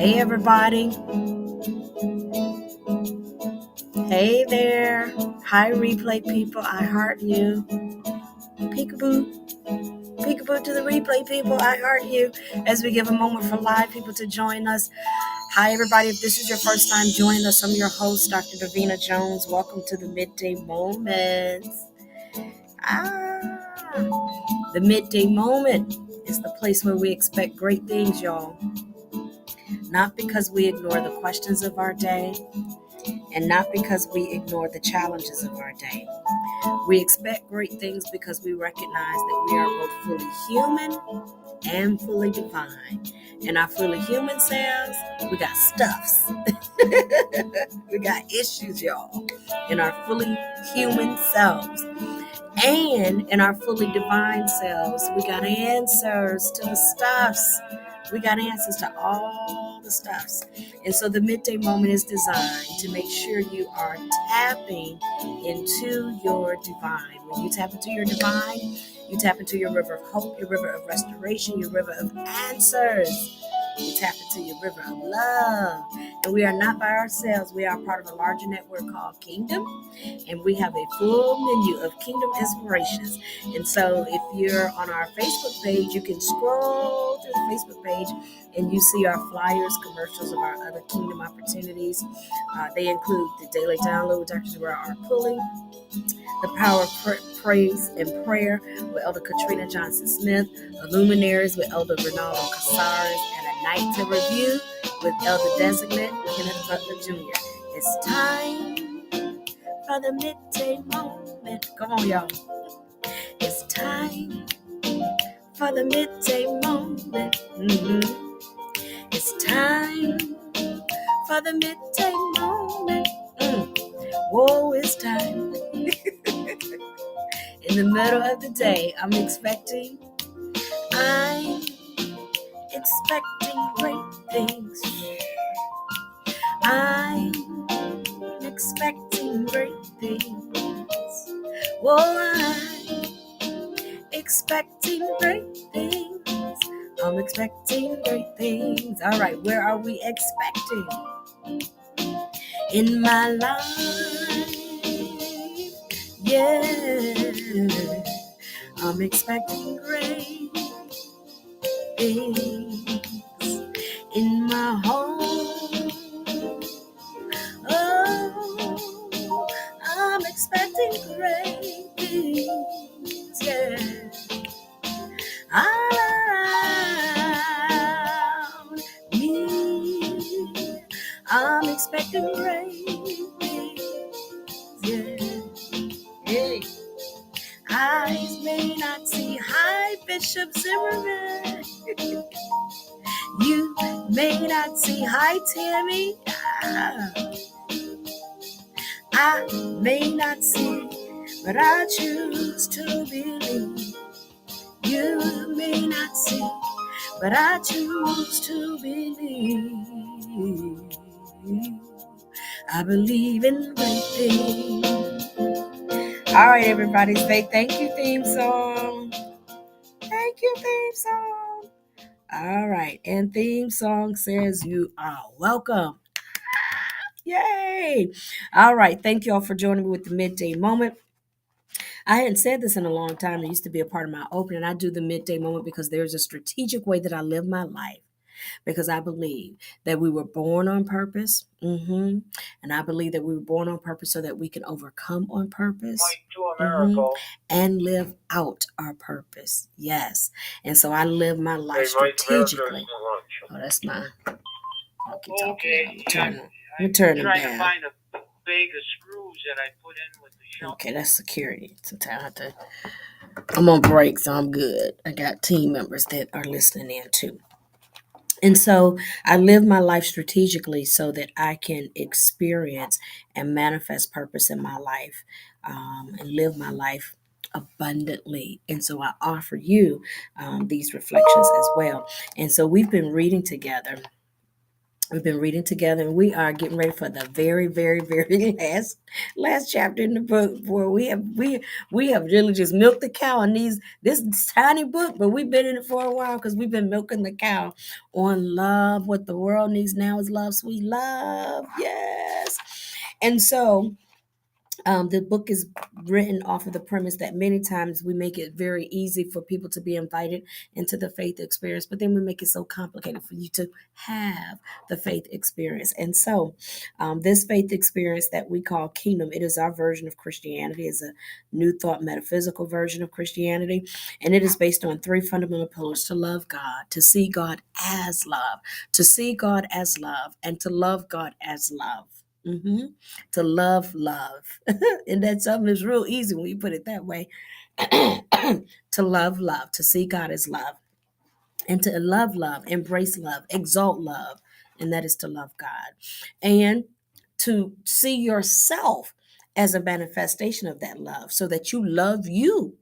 Hey, everybody. Hey there. Hi, replay people. I heart you. Peekaboo. Peekaboo to the replay people. I heart you. As we give a moment for live people to join us. Hi, everybody. If this is your first time joining us, I'm your host, Dr. Davina Jones. Welcome to the Midday Moment. The Midday Moment is the place where we expect great things, y'all. Not because we ignore the questions of our day, and not because we ignore the challenges of our day. We expect great things because we recognize that we are both fully human and fully divine. In our fully human selves, we got stuffs. We got issues, y'all. In our fully human selves. And in our fully divine selves, we got answers to the stuffs. We got answers to all the stuffs. And so the midday moment is designed to make sure you are tapping into your divine. When you tap into your divine, you tap into your river of hope, your river of restoration, your river of answers. You tap into your river of love. And we are not by ourselves. We are part of a larger network called Kingdom. And we have a full menu of Kingdom inspirations. And so if you're on our Facebook page, you can scroll through the Facebook page and you see our flyers, commercials of our other Kingdom opportunities. They include the Daily Download with Dr. Pulley, the Power of Praise and Prayer with Elder Katrina Johnson-Smith, Illuminaries with Elder Ronaldo Casares, and A Night to Review with Elder Designate Kenneth Butler Jr. It's time for the midday moment. Come on, y'all. It's time for the midday moment. It's time for the midday moment. Whoa, it's time. In the middle of the day, I'm expecting great things. I'm expecting great things. Whoa, I'm expecting great things. I'm expecting great things. All right, where are we expecting? In my life, yeah, I'm expecting great things. In my home, oh, I'm expecting great things, yeah. Around me, I'm expecting great things, yeah. Hey. Eyes may not see High Bishop Zimmerman. You may not see High Tammy. I may not see, but I choose to believe. You may not see, but I choose to believe. I believe in great things. All right, everybody, say thank you, theme song. Thank you, theme song. All right, and theme song says you are welcome. Yay! All right, thank you all for joining me with the Midday Moment. I hadn't said this in a long time. It used to be a part of my opening. I do the Midday Moment because there's a strategic way that I live my life. Because I believe that we were born on purpose. And I believe that we were born on purpose so that we can overcome on purpose. And live out our purpose. Yes. And so I live my life strategically. Oh, that's my walkie-talkie. I'm going to turn them down. Find a bag of screws that I put in with the shelf. Okay, that's security. Sometimes I'm on break, so I'm good. I got team members that are listening in too. And so I live my life strategically so that I can experience and manifest purpose in my life and live my life abundantly. And so I offer you these reflections as well. And so we've been reading together We've been reading together, and we are getting ready for the very, very, very last chapter in the book. Where we have really just milked the cow on this tiny book, but we've been in it for a while because we've been milking the cow on love. What the world needs now is love, sweet love. Yes, and so the book is written off of the premise that many times we make it very easy for people to be invited into the faith experience, but then we make it so complicated for you to have the faith experience. And so, this faith experience that we call Kingdom, it is our version of Christianity, is a new thought metaphysical version of Christianity, and it is based on three fundamental pillars: to love God, to see God as love, to see God as love, and to love God as love. Mhm. To love. And that something is real easy when you put it that way. To love, to see God as love, and to love, embrace love, exalt love, and that is to love God. And to see yourself as a manifestation of that love so that you love you,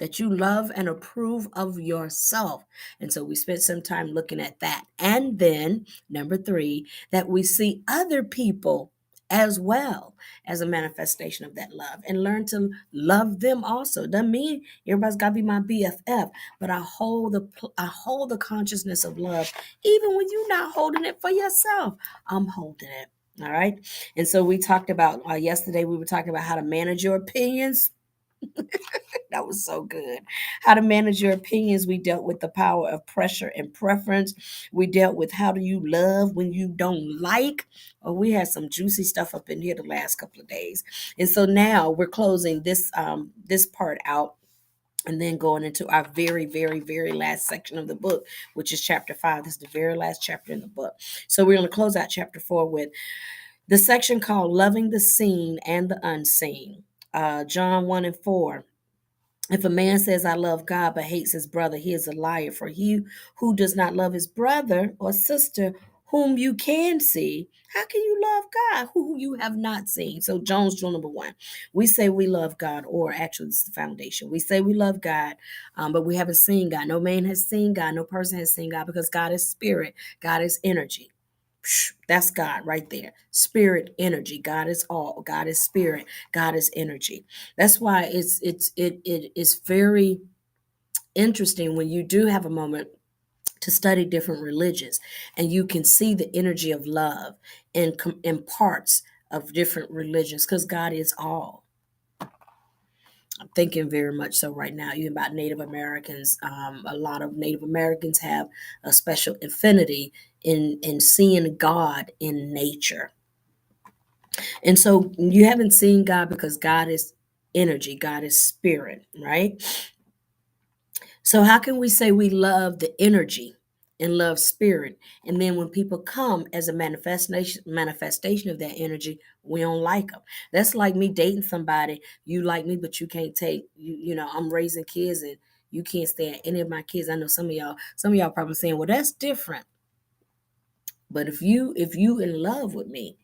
that you love and approve of yourself. And so we spent some time looking at that. And then, number three, that we see other people as well as a manifestation of that love and learn to love them also. Doesn't mean everybody's got to be my BFF, but I hold the consciousness of love even when you're not holding it for yourself. I'm holding it. All right. And so we talked about yesterday, we were talking about how to manage your opinions. That was so good. How to manage your opinions. We dealt with the power of pressure and preference. We dealt with how do you love when you don't like. Oh, we had some juicy stuff up in here the last couple of days. And so now we're closing this part out and then going into our very, very, very last section of the book, which is chapter 5. This is the very last chapter in the book. So we're going to close out chapter 4 with the section called Loving the Seen and the Unseen. John 1 and 4. If a man says, I love God, but hates his brother, he is a liar. For he who does not love his brother or sister, whom you can see, how can you love God, who you have not seen? So, Jones rule number 1. We say we love God, or actually, this is the foundation. We say we love God, but we haven't seen God. No man has seen God. No person has seen God because God is spirit, God is energy. That's God right there. Spirit, energy. God is all. God is spirit. God is energy. That's why it is very interesting when you do have a moment to study different religions and you can see the energy of love in parts of different religions because God is all. I'm thinking very much so right now, even about Native Americans. A lot of Native Americans have a special affinity in seeing God in nature. And so you haven't seen God because God is energy, God is spirit, right? So how can we say we love the energy and love spirit, and then when people come as a manifestation of that energy, we don't like them? That's like me dating somebody. You like me, but you can't take you. You know, I'm raising kids, and you can't stand any of my kids. I know some of y'all probably saying, "Well, that's different." But if you in love with me,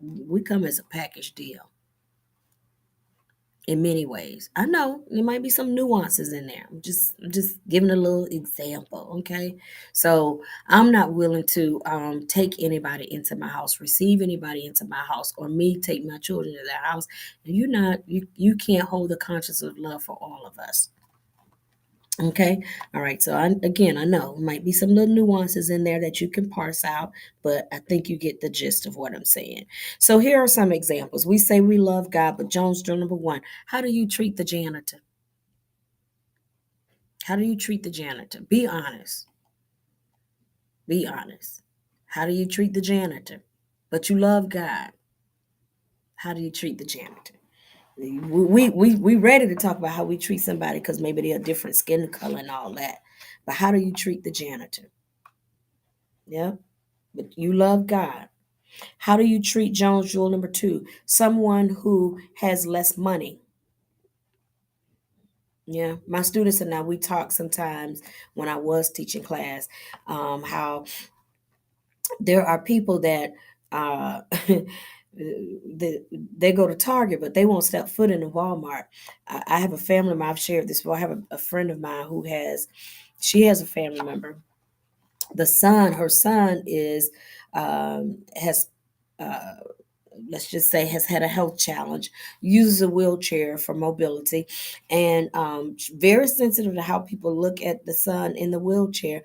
we come as a package deal in many ways. I know there might be some nuances in there. I'm just giving a little example, okay? So I'm not willing to take anybody into my house, receive anybody into my house, or me take my children to their house. And you can't hold the conscience of love for all of us. Okay. All right. So again, I know might be some little nuances in there that you can parse out, but I think you get the gist of what I'm saying. So here are some examples. We say we love God, but Jones drill number 1. How do you treat the janitor? How do you treat the janitor? Be honest. Be honest. How do you treat the janitor? But you love God. How do you treat the janitor? We ready to talk about how we treat somebody because maybe they're a different skin color and all that. But how do you treat the janitor? Yeah. But you love God. How do you treat Jones rule number 2? Someone who has less money. Yeah, my students and I, we talk sometimes when I was teaching class, how there are people that they go to Target, but they won't step foot in a Walmart. I have a family member, I've shared this before. I have a friend of mine she has a family member Her son has uh, let's just say has had a health challenge, uses a wheelchair for mobility, and very sensitive to how people look at the son in the wheelchair,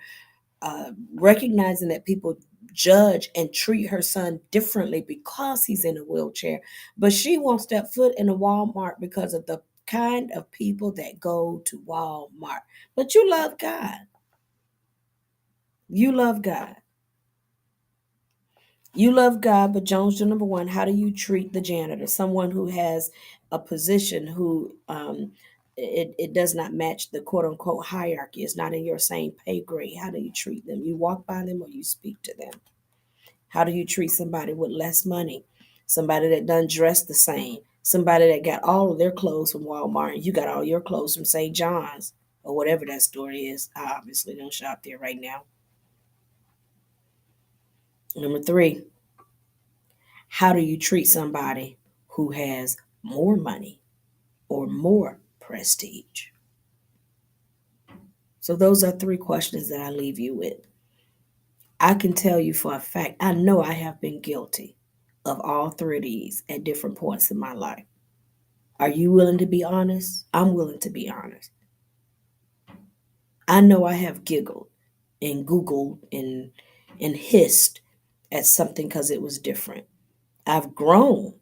recognizing that people judge and treat her son differently because he's in a wheelchair. But she won't step foot in a Walmart because of the kind of people that go to Walmart. But you love God. You love God. You love God, but Jones, number one, how do you treat the janitor? Someone who has a position who it does not match the quote unquote hierarchy. It's not in your same pay grade. How do you treat them? You walk by them or you speak to them? How do you treat somebody with less money? Somebody that doesn't dress the same. Somebody that got all of their clothes from Walmart and you got all your clothes from St. John's or whatever that store is. I obviously don't shop there right now. Number three, how do you treat somebody who has more money or more prestige? So, those are three questions that I leave you with. I can tell you for a fact, I know I have been guilty of all three of these at different points in my life. Are you willing to be honest? I'm willing to be honest. I know I have giggled and Googled and hissed at something because it was different. I've grown,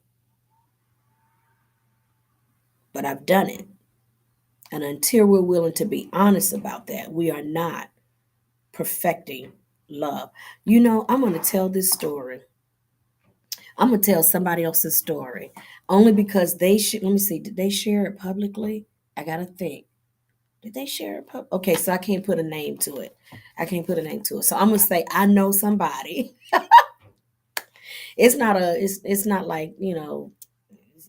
but I've done it. And until we're willing to be honest about that, we are not perfecting love. You know, I'm going to tell this story. I'm going to tell somebody else's story only because they should. Let me see. Did they share it publicly? I got to think. Did they share it? Okay, so I can't put a name to it. I can't put a name to it. So I'm going to say, I know somebody. It's not like, it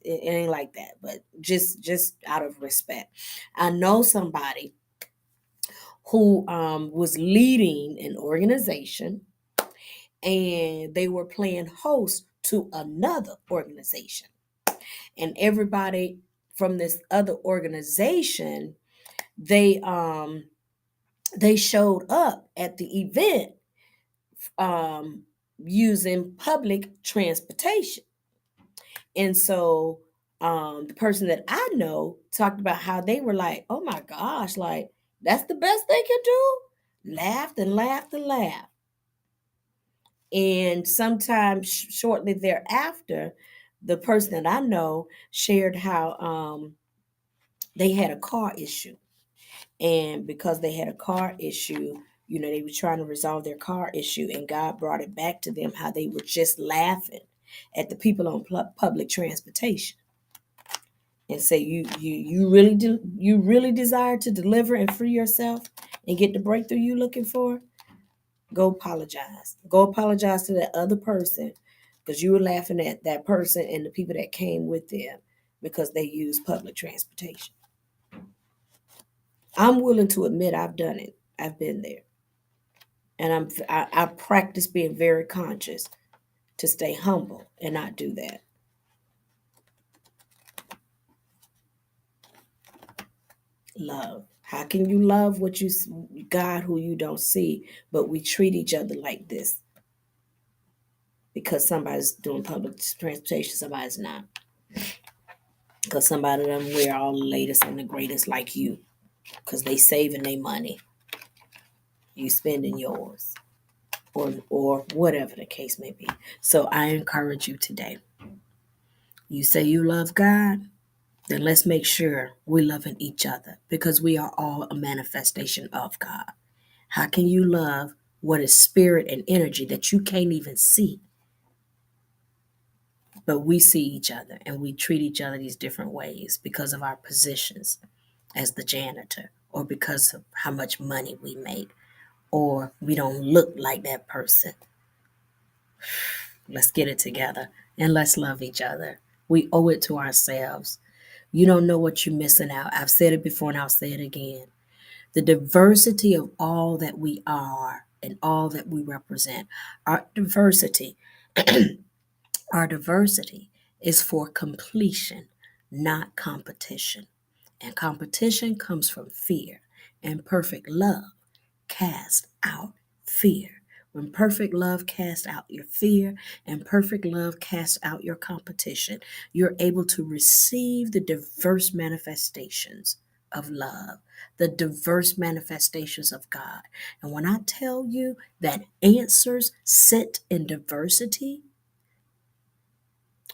ain't like that, but just out of respect. I know somebody who was leading an organization and they were playing host to another organization. And everybody from this other organization, they they showed up at the event um, using public transportation. And so the person that I know talked about how they were like, oh my gosh, like that's the best they could do. Laughed and laughed and laughed. And sometimes shortly thereafter, the person that I know shared how they had a car issue. And because they had a car issue, they were trying to resolve their car issue, and God brought it back to them how they were just laughing at the people on public transportation and say, you really desire to deliver and free yourself and get the breakthrough you looking for. Go apologize. Go apologize to that other person because you were laughing at that person and the people that came with them because they use public transportation. I'm willing to admit I've done it. I've been there. And I practice being very conscious to stay humble and not do that. Love. How can you love God who you don't see, but we treat each other like this because somebody's doing public transportation, somebody's not. Because somebody of them wear all the latest and the greatest like you. Because they saving their money. You spending yours. Or whatever the case may be. So I encourage you today. You say you love God, then let's make sure we're loving each other. Because we are all a manifestation of God. How can you love what is spirit and energy that you can't even see? But we see each other and we treat each other these different ways because of our positions as the janitor, or because of how much money we make, or we don't look like that person. Let's get it together and let's love each other. We owe it to ourselves. You don't know what you're missing out. I've said it before and I'll say it again. The diversity of all that we are and all that we represent, our diversity, our diversity is for completion, not competition. And competition comes from fear, and perfect love cast out fear. When perfect love casts out your fear and perfect love casts out your competition, you're able to receive the diverse manifestations of love, the diverse manifestations of God. And when I tell you that answers sit in diversity,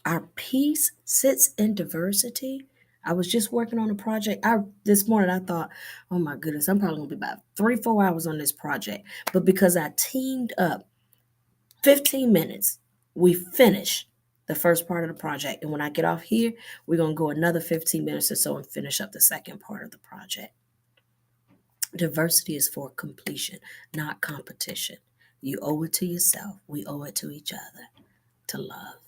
our peace sits in diversity. I was just working on a project. This morning I thought, oh my goodness, I'm probably gonna be about 3-4 hours on this project. But because I teamed up 15 minutes, we finish the first part of the project. And when I get off here, we're gonna go another 15 minutes or so and finish up the second part of the project. Diversity is for completion, not competition. You owe it to yourself. We owe it to each other to love,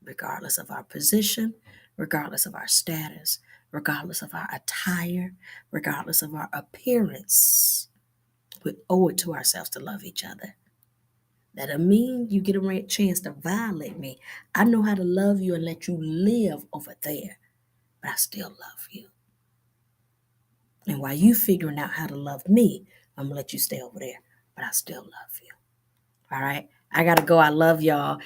regardless of our position, regardless of our status, regardless of our attire, regardless of our appearance. We owe it to ourselves to love each other. That doesn't mean you get a chance to violate me. I know how to love you and let you live over there, but I still love you. And while you figuring out how to love me, I'm going to let you stay over there, but I still love you. All right. I got to go. I love y'all.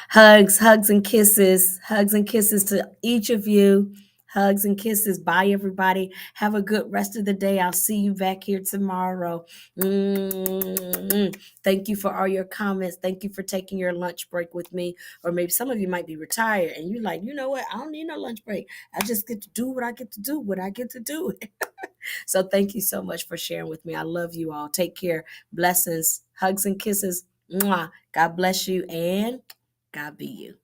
Hugs and kisses. Hugs and kisses to each of you. Hugs and kisses. Bye, everybody. Have a good rest of the day. I'll see you back here tomorrow. Thank you for all your comments. Thank you for taking your lunch break with me. Or maybe some of you might be retired and you're like, you know what? I don't need no lunch break. I just get to do what I get to do when I get to do it. So thank you so much for sharing with me. I love you all. Take care. Blessings. Hugs and kisses. Mwah. God bless you and God be you.